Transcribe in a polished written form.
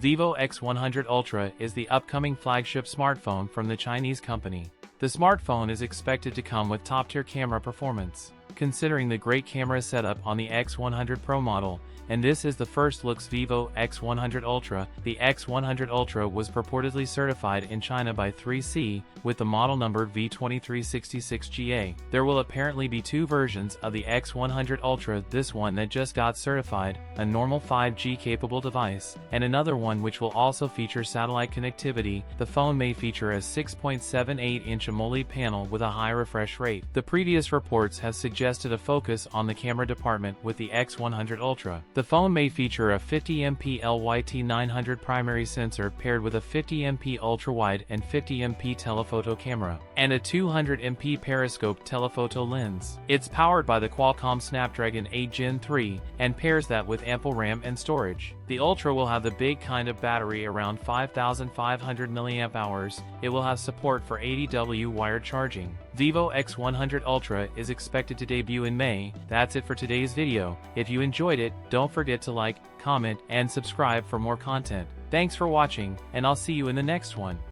Vivo X100 Ultra is the upcoming flagship smartphone from the Chinese company. The smartphone is expected to come with top-tier camera performance, considering the great camera setup on the X100 Pro model, and this is the first looks Vivo X100 Ultra. The X100 Ultra was purportedly certified in China by 3C with the model number V2366GA. There will apparently be two versions of the X100 Ultra, this one that just got certified, a normal 5G capable device, and another one which will also feature satellite connectivity. The phone may feature a 6.78-inch AMOLED panel with a high refresh rate. The previous reports have suggested a focus on the camera department with the X100 Ultra. The phone may feature a 50MP LYT900 primary sensor paired with a 50MP ultra-wide and 50MP telephoto camera, and a 200MP periscope telephoto lens. It's powered by the Qualcomm Snapdragon 8 Gen 3, and pairs that with ample RAM and storage. The Ultra will have the big kind of battery, around 5,500 mAh. It will have support for 80W wired charging. Vivo X100 Ultra is expected to debut in May. That's it for today's video. If you enjoyed it, don't forget to like, comment, and subscribe for more content. Thanks for watching, and I'll see you in the next one.